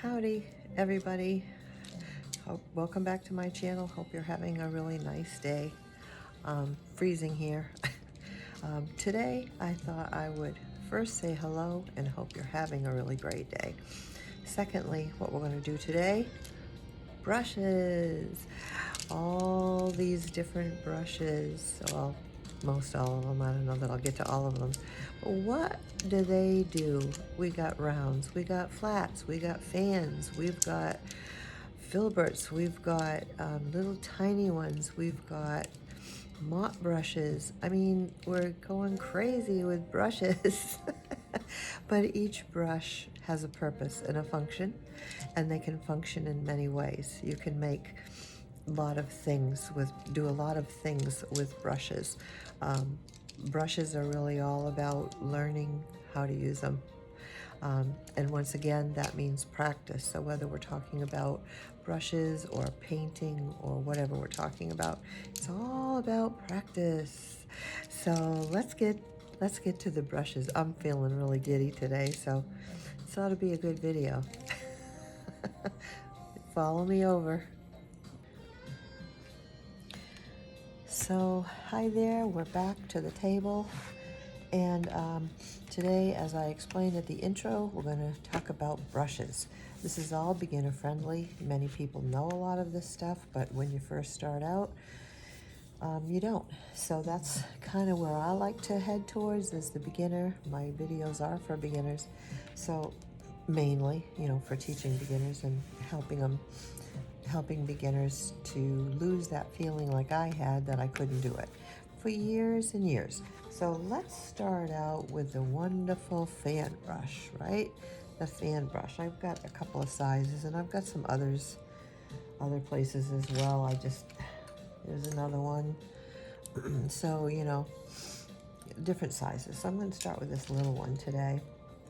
Howdy, everybody. Welcome back to my channel. Hope you're having a really nice day. Freezing here. Today, I thought I would first say hello and hope you're having a really great day. Secondly, what we're going to do today, brushes. All these different brushes. Well, most all of them. I don't know that I'll get to all of them. But what do they do? We got rounds, we got flats, we got fans, we've got filberts, we've got little tiny ones, we've got mop brushes. I mean, we're going crazy with brushes. But each brush has a purpose and a function, and they can function in many ways. You can make do a lot of things with brushes. Brushes are really all about learning how to use them. And once again, that means practice. So whether we're talking about brushes or painting or whatever we're talking about, it's all about practice. So let's get to the brushes. I'm feeling really giddy today, so this ought to be a good video. Follow me over. So hi there, we're back to the table, and today, as I explained at the intro, we're going to talk about brushes. This is all beginner friendly. Many people know a lot of this stuff, but when you first start out, you don't. So that's kind of where I like to head towards, is the beginner. My videos are for beginners, so mainly, for teaching beginners and helping beginners to lose that feeling like I had that I couldn't do it for years and years. So let's start out with the wonderful fan brush, right? The fan brush. I've got a couple of sizes, and I've got some other places as well. There's another one. So, different sizes. So I'm going to start with this little one today,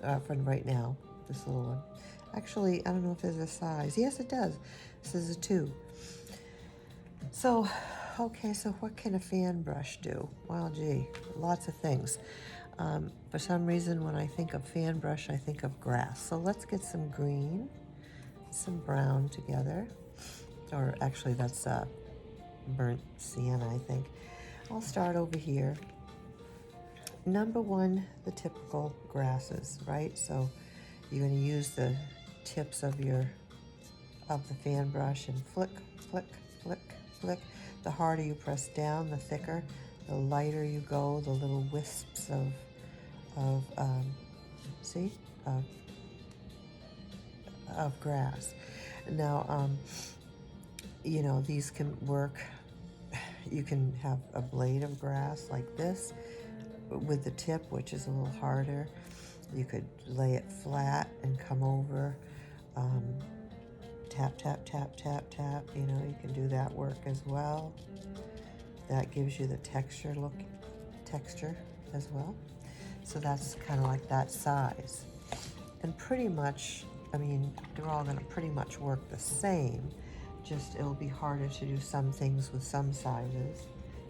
for right now, this little one. Actually, I don't know if there's a size. Yes, it does. This is a 2. So, okay, so what can a fan brush do? Well, gee, lots of things. For some reason, when I think of fan brush, I think of grass. So let's get some green, some brown together. Or actually, that's burnt sienna, I think. I'll start over here. Number 1, the typical grasses, right? So you're going to use the tips of the fan brush and flick, flick, flick, flick. The harder you press down, the thicker. The lighter you go, the little wisps of grass. Now, these can work. You can have a blade of grass like this with the tip, which is a little harder. You could lay it flat and come over. Tap, tap, tap, tap, tap. You can do that work as well. That gives you the texture as well. So that's kind of like that size. And pretty much, they're all going to pretty much work the same. Just it'll be harder to do some things with some sizes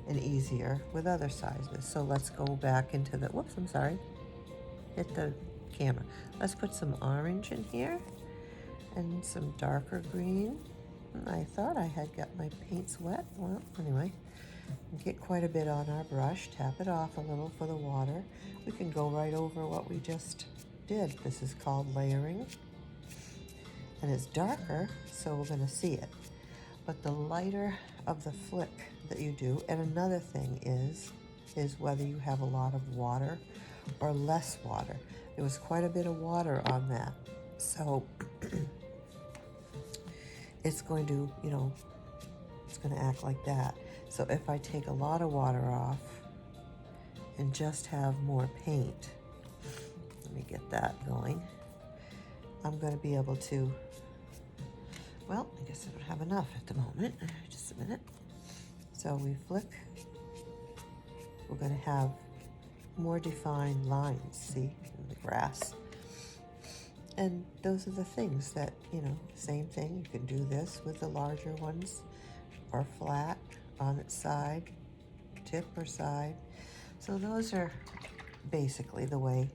and easier with other sizes. So let's go back into the, whoops, I'm sorry. Hit the camera. Let's put some orange in here and some darker green. I thought I had got my paints wet. Well, anyway, get quite a bit on our brush. Tap it off a little for the water. We can go right over what we just did. This is called layering. And it's darker, so we're going to see it. But the lighter of the flick that you do, and another thing is whether you have a lot of water or less water. There was quite a bit of water on that. So it's going to, it's going to act like that. So if I take a lot of water off and just have more paint, let me get that going, I'm going to be able to, well, I guess I don't have enough at the moment. Just a minute. So we flick. We're going to have more defined lines, see, in the grass. And those are the things that, same thing. You can do this with the larger ones, or flat on its side, tip or side. So those are basically the way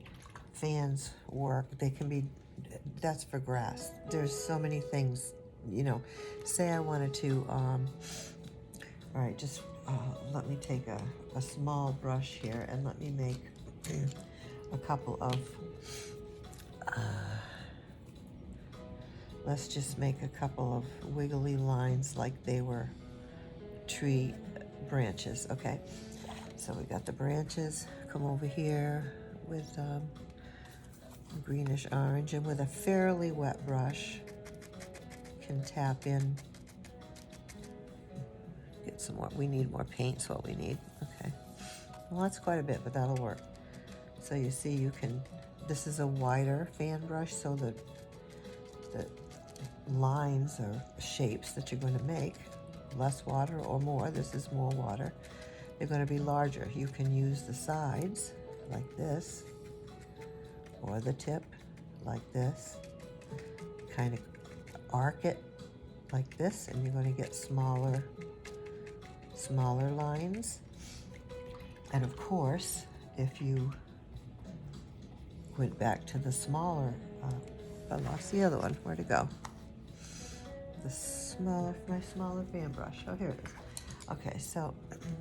fans work. They can be that's for grass. There's so many things, you know. Say I wanted to, all right, just let me take a small brush here and let me make a couple of, let's just make a couple of wiggly lines like they were tree branches, okay? So we got the branches, come over here with greenish orange, and with a fairly wet brush, can tap in, get some more, we need more paint's what we need, okay. Well, that's quite a bit, but that'll work. So you see you can, this is a wider fan brush, so the lines or shapes that you're going to make, less water or more, this is more water, they're going to be larger. You can use the sides like this, or the tip like this, kind of arc it like this, and you're going to get smaller lines. And of course, if you went back to the smaller, I lost the other one, where'd it go? My smaller fan brush, oh here it is. Okay, so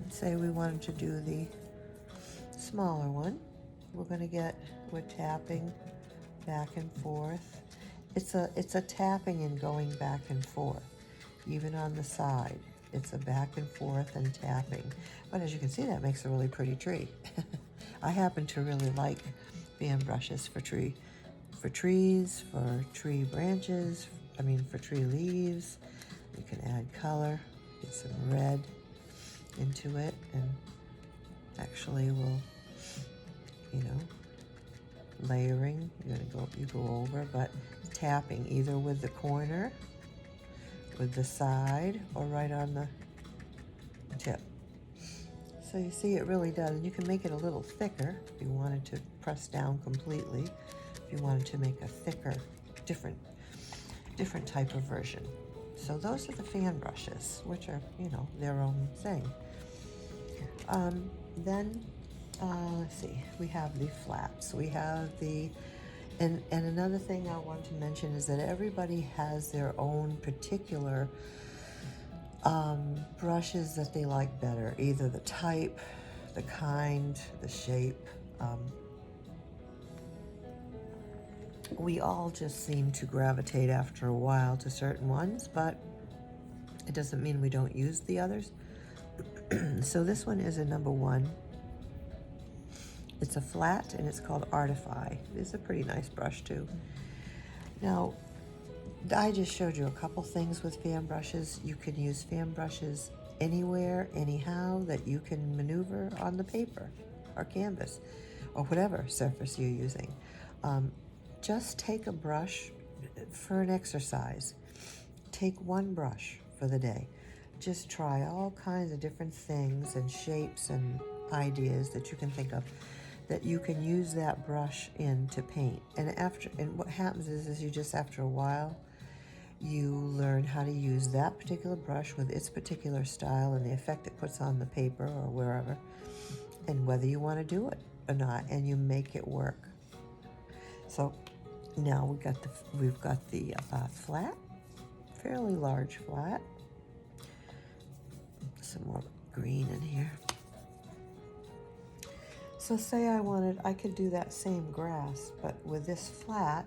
say we wanted to do the smaller one, we're tapping back and forth. It's a tapping and going back and forth, even on the side. It's a back and forth and tapping. But as you can see, that makes a really pretty tree. I happen to really like fan brushes for trees, for tree branches, for tree leaves. You can add color, get some red into it, and actually we'll, layering, you go over, but tapping either with the corner, with the side, or right on the tip. So you see it really does, and you can make it a little thicker if you wanted to press down completely, if you wanted to make a thicker, different type of version. So those are the fan brushes, which are, their own thing. Then, let's see, we have the flats. We have and another thing I want to mention is that everybody has their own particular brushes that they like better, either the type, the kind, the shape. We all just seem to gravitate after a while to certain ones, but it doesn't mean we don't use the others. So this one is a number 1. It's a flat, and it's called Artify. It's a pretty nice brush too. Now, I just showed you a couple things with fan brushes. You can use fan brushes anywhere, anyhow, that you can maneuver on the paper or canvas or whatever surface you're using. Just take a brush for an exercise. Take one brush for the day. Just try all kinds of different things and shapes and ideas that you can think of that you can use that brush in to paint. And what happens is you just, after a while, you learn how to use that particular brush with its particular style and the effect it puts on the paper or wherever, and whether you want to do it or not, and you make it work. So now we've got the flat, fairly large flat. Some more green in here. So say I could do that same grass, but with this flat,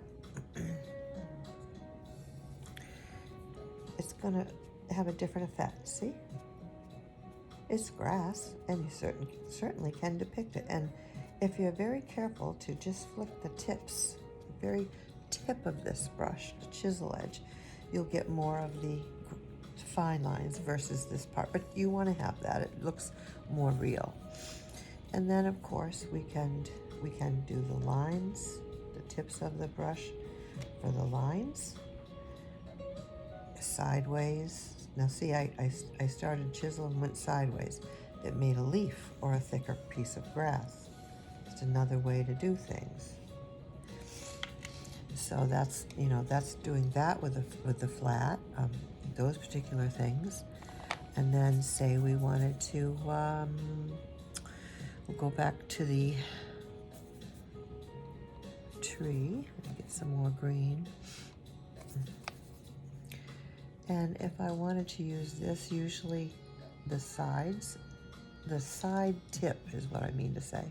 it's gonna have a different effect, see? It's grass, and you certainly can depict it. And if you're very careful to just flick the tips, the very tip of this brush, the chisel edge, you'll get more of the fine lines versus this part. But you want to have that. It looks more real. And then, of course, we can do the lines, the tips of the brush for the lines, sideways. Now see, I started chisel and went sideways. It made a leaf or a thicker piece of grass. It's another way to do things. So that's doing that with the flat, those particular things. And then say we wanted to, we'll go back to the tree. Get some more green. And if I wanted to use this, usually the sides, the side tip is what I mean to say,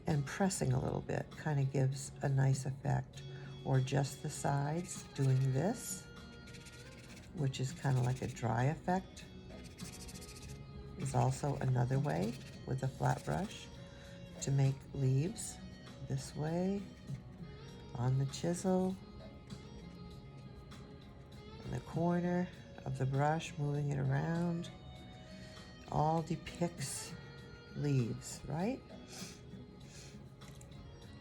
and pressing a little bit kind of gives a nice effect. Or just the sides, doing this, which is kind of like a dry effect, is also another way with a flat brush to make leaves. This way, on the chisel, in the corner of the brush, moving it around, all depicts leaves, right?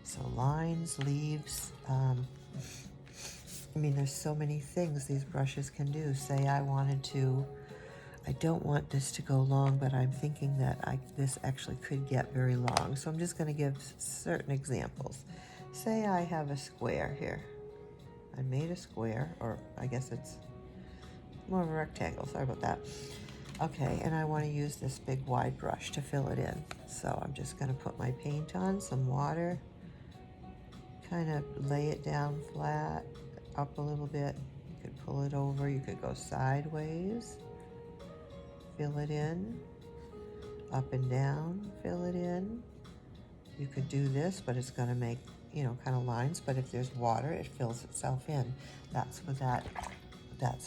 So lines, leaves, I mean, there's so many things these brushes can do. Say I wanted to, I don't want this to go long, but I'm thinking that this actually could get very long. So I'm just going to give certain examples. Say I have a square here. I made a square, or I guess it's more of a rectangle. Sorry about that. Okay, and I want to use this big wide brush to fill it in. So I'm just going to put my paint on, some water, kind of lay it down flat, up a little bit. You could pull it over, you could go sideways, fill it in, up and down, fill it in. You could do this, but it's going to make, you know, kind of lines, but if there's water, it fills itself in. That's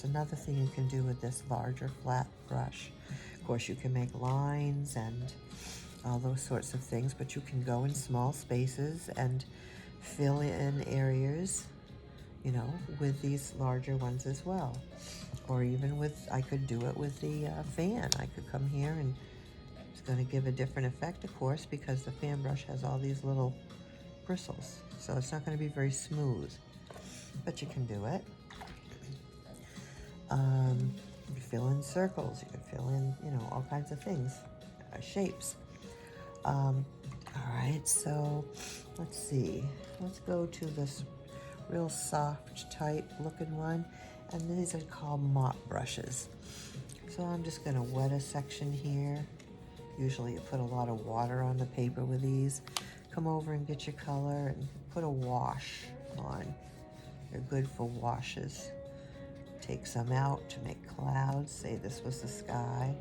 another thing you can do with this larger flat brush. Of course, you can make lines and all those sorts of things, but you can go in small spaces and fill in areas, you know, with these larger ones as well. Or even with, I could do it with the fan. I could come here, and it's going to give a different effect, of course, because the fan brush has all these little bristles. So it's not going to be very smooth, but you can do it. You can fill in circles. You can fill in, you know, all kinds of things, shapes. All right, so let's see. Let's go to this real soft type looking one, and these are called mop brushes. So I'm just going to wet a section here. Usually you put a lot of water on the paper with these. Come over and get your color and put a wash on. They're good for washes. Take some out to make clouds. Say this was the sky.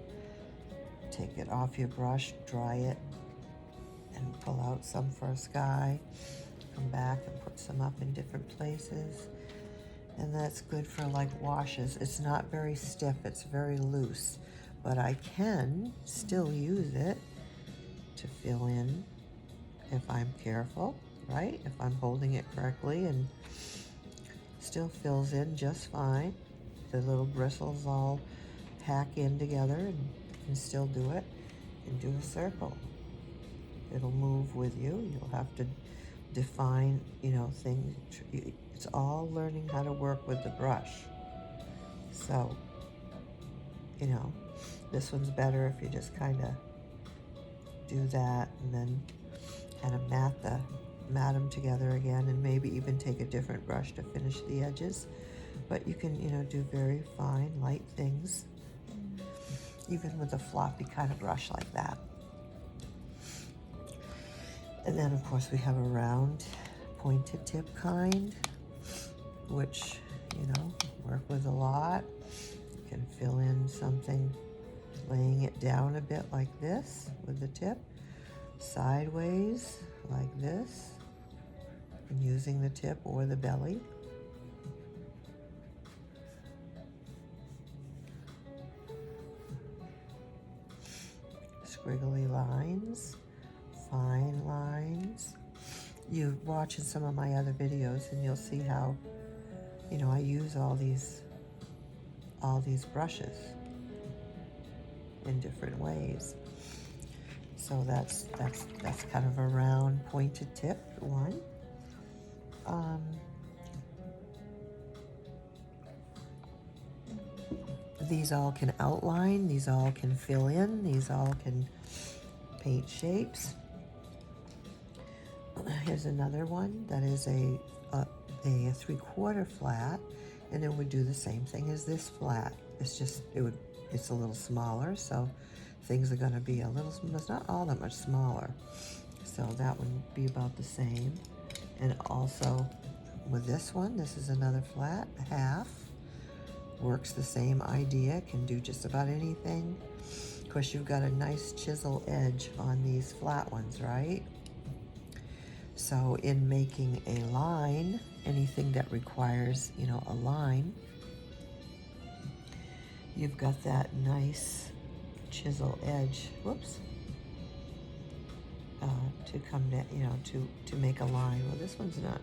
Take it off your brush, dry it, and pull out some for a sky. Come back and put some up in different places. And that's good for like washes. It's not very stiff, it's very loose, but I can still use it to fill in if I'm careful, right? If I'm holding it correctly, and still fills in just fine. The little bristles all pack in together, and you can still do it. And do a circle. It'll move with you. You'll have to define, you know, things. It's all learning how to work with the brush. So, you know, this one's better if you just kind of do that and then kind of mat them together again, and maybe even take a different brush to finish the edges. But you can, you know, do very fine, light things, even with a floppy kind of brush like that. And then, of course, we have a round, pointed tip kind, which, you know, work with a lot. You can fill in something, laying it down a bit like this with the tip, sideways like this, and using the tip or the belly. Squiggly lines, fine lines. You watch in some of my other videos and you'll see how, you know, I use all these brushes in different ways. So that's kind of a round pointed tip one. These all can outline, these all can fill in, these all can paint shapes. Here's another one that is a 3/4 flat, and it would do the same thing as this flat. It's just, it's a little smaller, so things are going to be a little, it's not all that much smaller. So that would be about the same. And also with this one, this is another flat half. Works the same idea, can do just about anything. Of course, you've got a nice chisel edge on these flat ones, right? So in making a line, anything that requires, you know, a line, you've got that nice chisel edge, whoops, to come down, you know, to make a line. Well, this one's not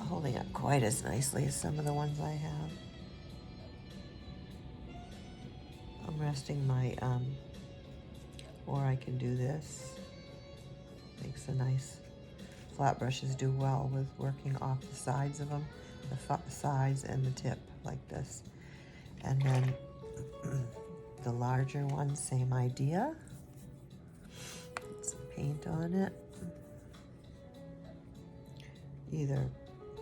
holding up quite as nicely as some of the ones I have. I'm resting my, or I can do this. Makes a nice, flat brushes do well with working off the sides of them, the sides and the tip like this. And then the larger one, same idea. Put some paint on it. Either,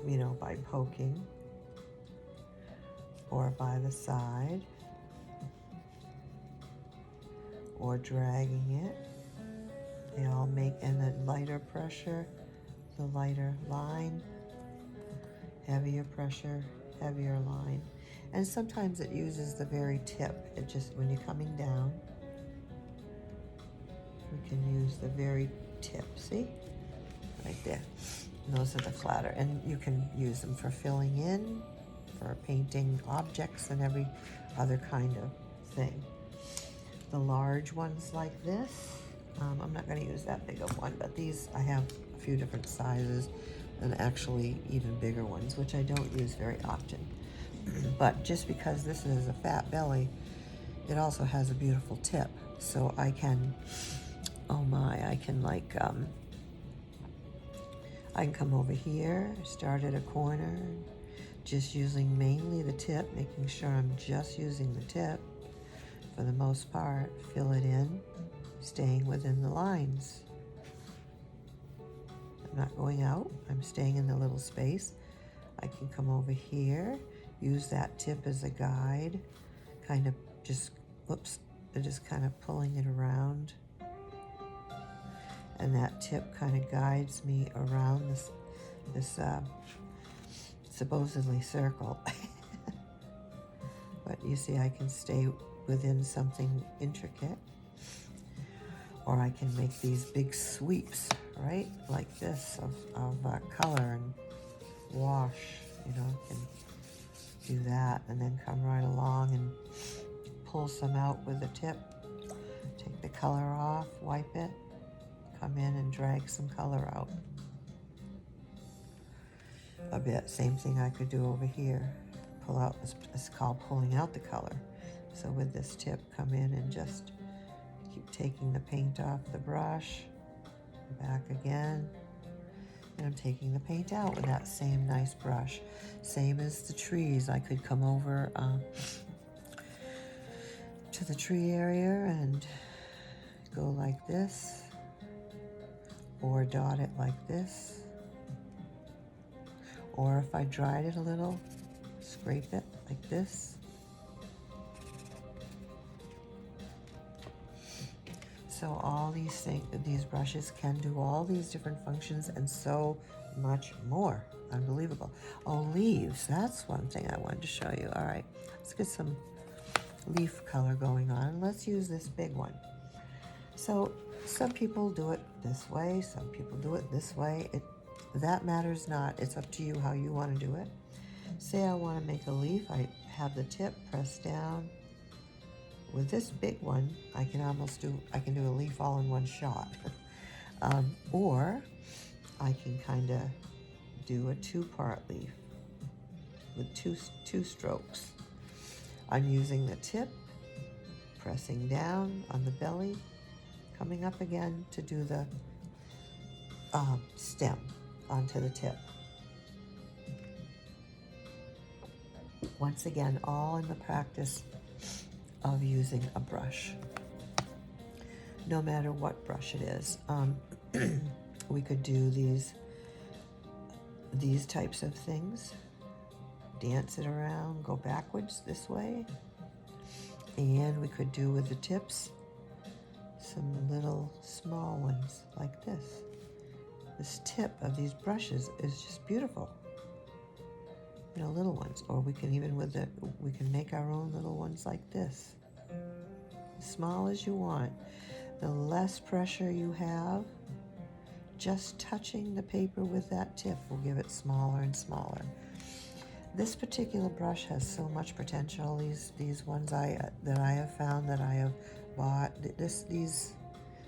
you know, by poking or by the side or dragging it. They all make, and the lighter pressure, the lighter line, heavier pressure, heavier line. And sometimes it uses the very tip. It just, when you're coming down, we can use the very tip, see? Right there. And those are the flatter. And you can use them for filling in, for painting objects and every other kind of thing. The large ones like this, I'm not going to use that big of one, but these, I have a few different sizes and actually even bigger ones, which I don't use very often. But just because this is a fat belly, it also has a beautiful tip. So I can, oh my, I can like, I can come over here, start at a corner, just using mainly the tip, making sure I'm just using the tip for the most part, fill it in, staying within the lines. I'm not going out, I'm staying in the little space. I can come over here, use that tip as a guide, kind of just, whoops, just kind of pulling it around. And that tip kind of guides me around this supposedly circle. But you see, I can stay within something intricate, or I can make these big sweeps, right? Like this of color and wash, you know, can do that and then come right along and pull some out with the tip, take the color off, wipe it, come in and drag some color out a bit. Same thing I could do over here. Pull out, it's called pulling out the color. So with this tip, come in and just keep taking the paint off the brush, back again, and I'm taking the paint out with that same nice brush. Same as the trees, I could come over to the tree area and go like this, or dot it like this, or if I dried it a little, scrape it like this. So all these things, these brushes can do all these different functions and so much more. Unbelievable. Oh, leaves. That's one thing I wanted to show you. All right, let's get some leaf color going on. Let's use this big one. So some people do it this way, some people do it this way. That matters not. It's up to you how you want to do it. Say I want to make a leaf. I have the tip pressed down. With this big one, I can do a leaf all in one shot. Or I can kind of do a two-part leaf with two strokes. I'm using the tip, pressing down on the belly, coming up again to do the stem onto the tip. Once again, all in the practice of using a brush, no matter what brush it is. We could do these types of things, dance it around, go backwards this way, and we could do with the tips some little small ones like this. This tip of these brushes is just beautiful. You know, little ones, or we can even we can make our own little ones like this. As small as you want. The less pressure you have, just touching the paper with that tip will give it smaller and smaller. This particular brush has so much potential. These ones that I have found, that I have bought,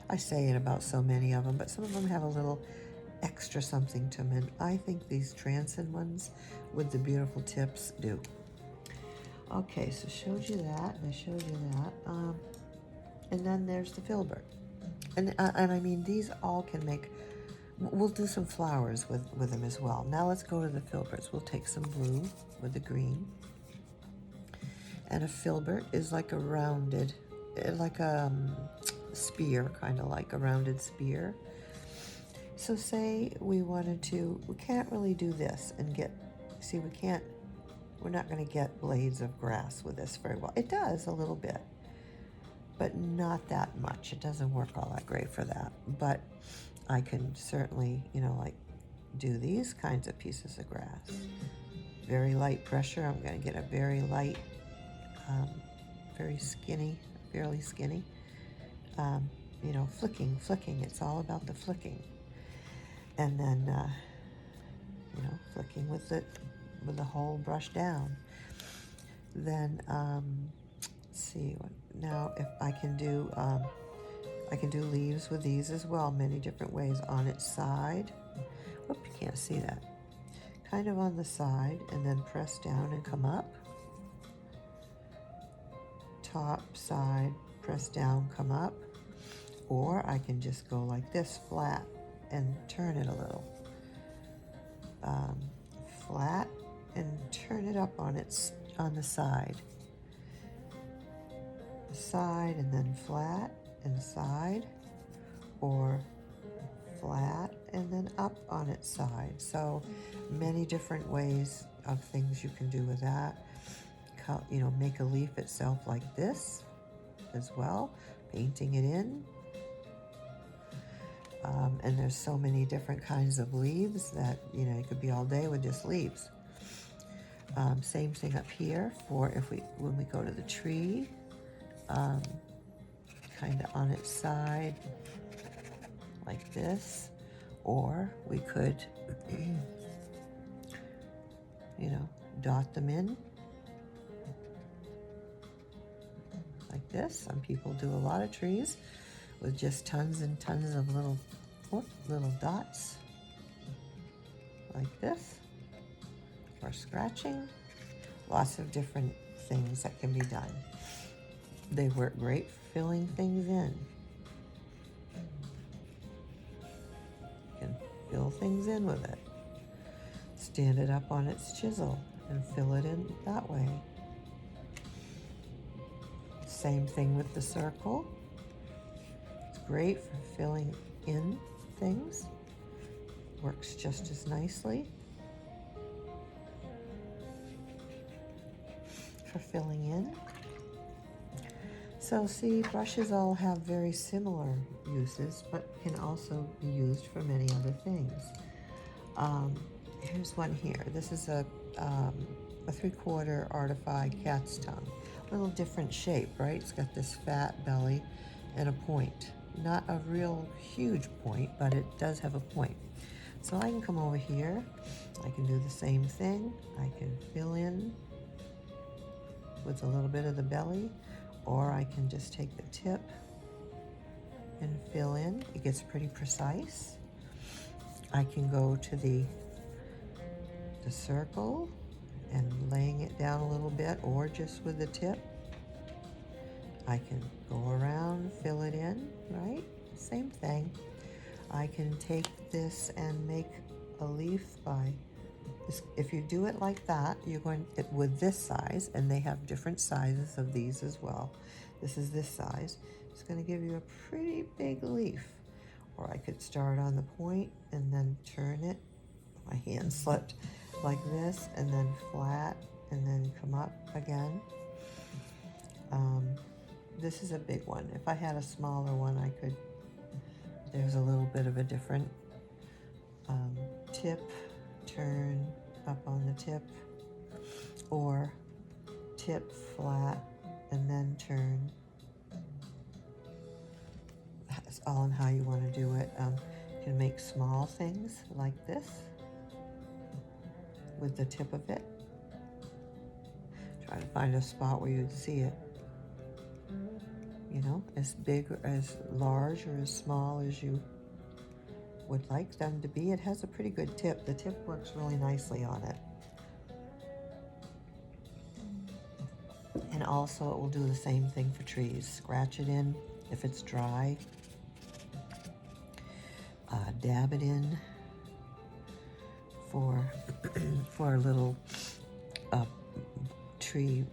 I say it about so many of them, but some of them have a little extra something to them, and I think these Transin ones with the beautiful tips do. Okay, so showed you that, and I showed you that, and then there's the filbert, and I mean, these all can make. We'll do some flowers with them as well. Now let's go to the filberts. We'll take some blue with the green. And a filbert is like a rounded, like a spear, kind of like a rounded spear. So say we wanted to, we can't really do this and get, see, we're not going to get blades of grass with this very well. It does a little bit, but not that much. It doesn't work all that great for that. But I can certainly, you know, like do these kinds of pieces of grass. Very light pressure. I'm going to get a very light, very skinny, fairly skinny, you know, flicking. It's all about the flicking. And then, you know, flicking with the whole brush down. Then, let's see, now if I can do leaves with these as well, many different ways. On its side, whoop, you can't see that. Kind of on the side, and then press down and come up. Top, side, press down, come up. Or I can just go like this, flat, and turn it a little. Flat, and turn it up on the side. Side, and then flat, and side, or flat and then up on its side. So many different ways of things you can do with that. You know, make a leaf itself like this as well, painting it in. And there's so many different kinds of leaves that, you know, it could be all day with just leaves. Same thing up here for when we go to the tree, kind of on its side like this, or we could, you know, dot them in like this. Some people do a lot of trees with just tons and tons of little dots like this for scratching. Lots of different things that can be done. They work great for filling things in. You can fill things in with it. Stand it up on its chisel and fill it in that way. Same thing with the circle. It's great for filling in things. Works just as nicely for filling in. So see, brushes all have very similar uses, but can also be used for many other things. Here's one here. This is a 3/4 artified cat's tongue. A little different shape, right? It's got this fat belly and a point. Not a real huge point, but it does have a point. So I can come over here. I can do the same thing. I can fill in with a little bit of the belly, or I can just take the tip and fill in. It gets pretty precise. I can go to the circle and laying it down a little bit, or just with the tip. I can go around, fill it in, right? Same thing. I can take this and make a leaf by this. If you do it like that, you're going with this size, and they have different sizes of these as well. This is this size. It's going to give you a pretty big leaf. Or I could start on the point and then turn it. My hand slipped like this, and then flat, and then come up again. This is a big one. If I had a smaller one, I could, there's a little bit of a different tip, turn up on the tip, or tip flat and then turn. It's all in how you want to do it. You can make small things like this with the tip of it. Try to find a spot where you'd see it. You know, as big or as large or as small as you would like them to be. It has a pretty good tip. The tip works really nicely on it. And also it will do the same thing for trees. Scratch it in if it's dry. Dab it in for for little tree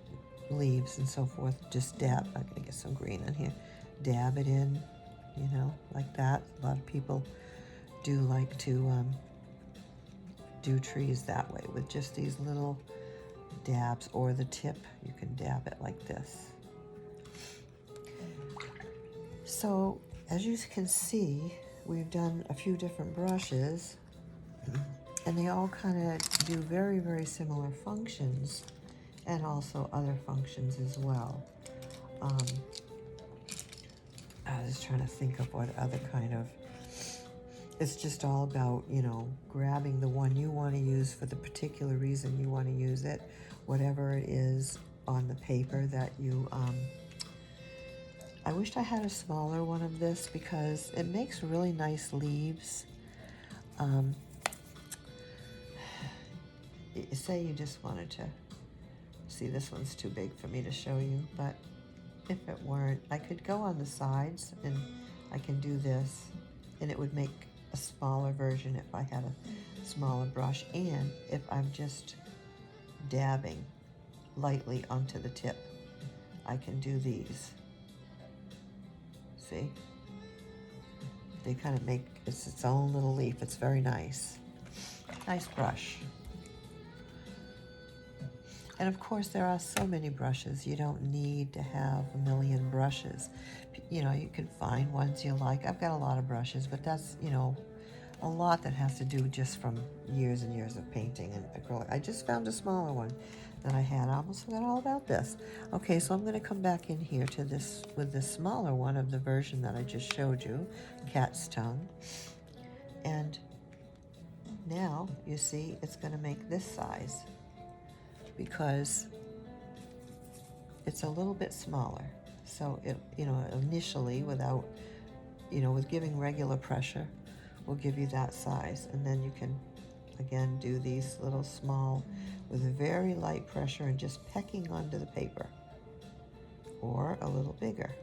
leaves and so forth. Just dab. I'm gonna get some green in here. Dab it in, you know, like that. A lot of people do like to do trees that way with just these little dabs, or the tip. You can dab it like this. So as you can see, we've done a few different brushes, and they all kind of do very, very similar functions, and also other functions as well. I was just trying to think of what other kind of, it's just all about, you know, grabbing the one you want to use for the particular reason you want to use it, whatever it is on the paper that you, I wished I had a smaller one of this because it makes really nice leaves. Say you just wanted to see, this one's too big for me to show you, but if it weren't, I could go on the sides and I can do this, and it would make a smaller version if I had a smaller brush, and if I'm just dabbing lightly onto the tip, I can do these. See? They kind of make its own little leaf. It's very nice. Nice brush. And of course, there are so many brushes. You don't need to have a million brushes. You know, you can find ones you like. I've got a lot of brushes, but that's, you know, a lot that has to do just from years and years of painting and acrylic. I just found a smaller one that I had. I almost forgot all about this. Okay, so I'm going to come back in here to this with this smaller one of the version that I just showed you, cat's tongue. And now, you see, it's going to make this size, because it's a little bit smaller. So it, you know, initially without, you know, with giving regular pressure, will give you that size. And then you can, again, do these little small with very light pressure and just pecking onto the paper, or a little bigger.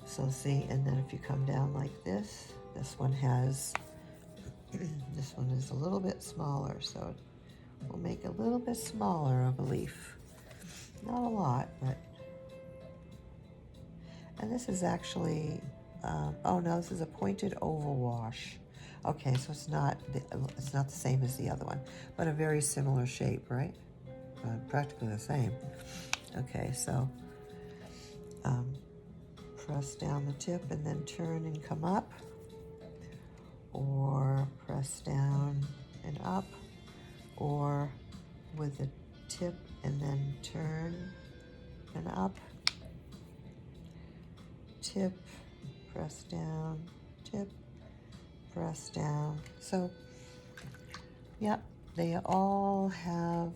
So see, and then if you come down like this, this one has, this one is a little bit smaller, so we'll make a little bit smaller of a leaf. Not a lot, but, and this is actually, oh no, this is a pointed oval wash. Okay, so it's not the same as the other one, but a very similar shape, right? Practically the same. Okay, so press down the tip and then turn and come up, or press down and up, or with the tip and then turn and up, tip, press down, tip, press down. So, yep, they all have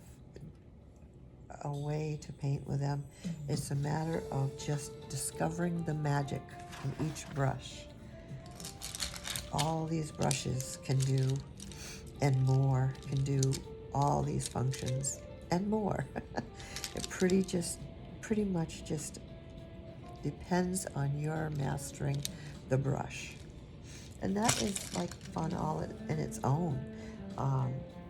a way to paint with them. It's a matter of just discovering the magic in each brush. All these brushes can do, and more, can do all these functions and more. It pretty much just depends on your mastering the brush. And that is like fun all in its own.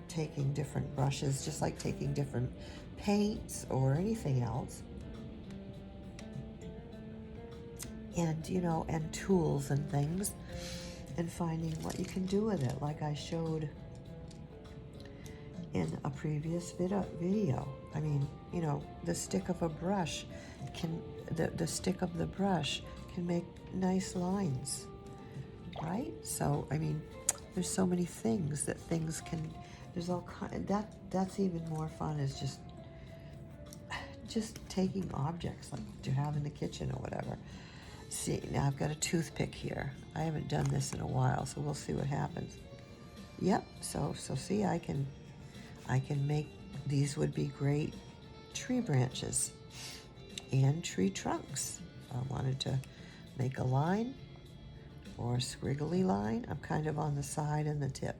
Taking different brushes, just like taking different paints or anything else. And, you know, and tools and things, and finding what you can do with it, like I showed in a previous video. I mean, you know, the stick of a brush can, the stick of the brush can make nice lines. right? So, I mean, there's so many things that things can, there's all kind, that's even more fun is just taking objects like you have in the kitchen or whatever. See, now I've got a toothpick here. I haven't done this in a while, so we'll see what happens. Yep, so see, I can make, these would be great tree branches and tree trunks. If I wanted to make a line or a squiggly line, I'm kind of on the side and the tip.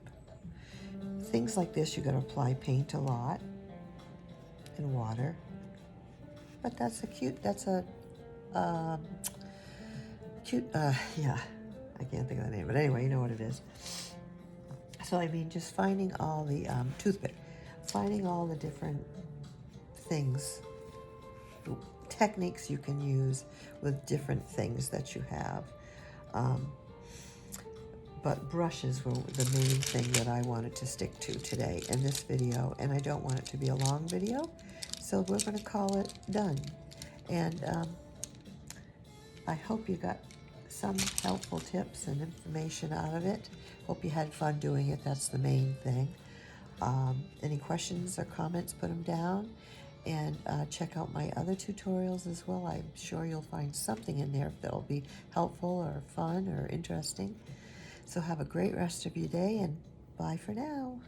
Things like this, you're gonna apply paint a lot and water. But that's a cute, yeah, I can't think of the name, but anyway, you know what it is. So I mean, just finding all the, toothpick, finding all the different things, techniques you can use with different things that you have. But brushes were the main thing that I wanted to stick to today in this video, and I don't want it to be a long video, so we're going to call it done. And I hope you got some helpful tips and information out of it. Hope you had fun doing it. That's the main thing. Any questions or comments, put them down. And check out my other tutorials as well. I'm sure you'll find something in there that will be helpful or fun or interesting. So have a great rest of your day, and bye for now.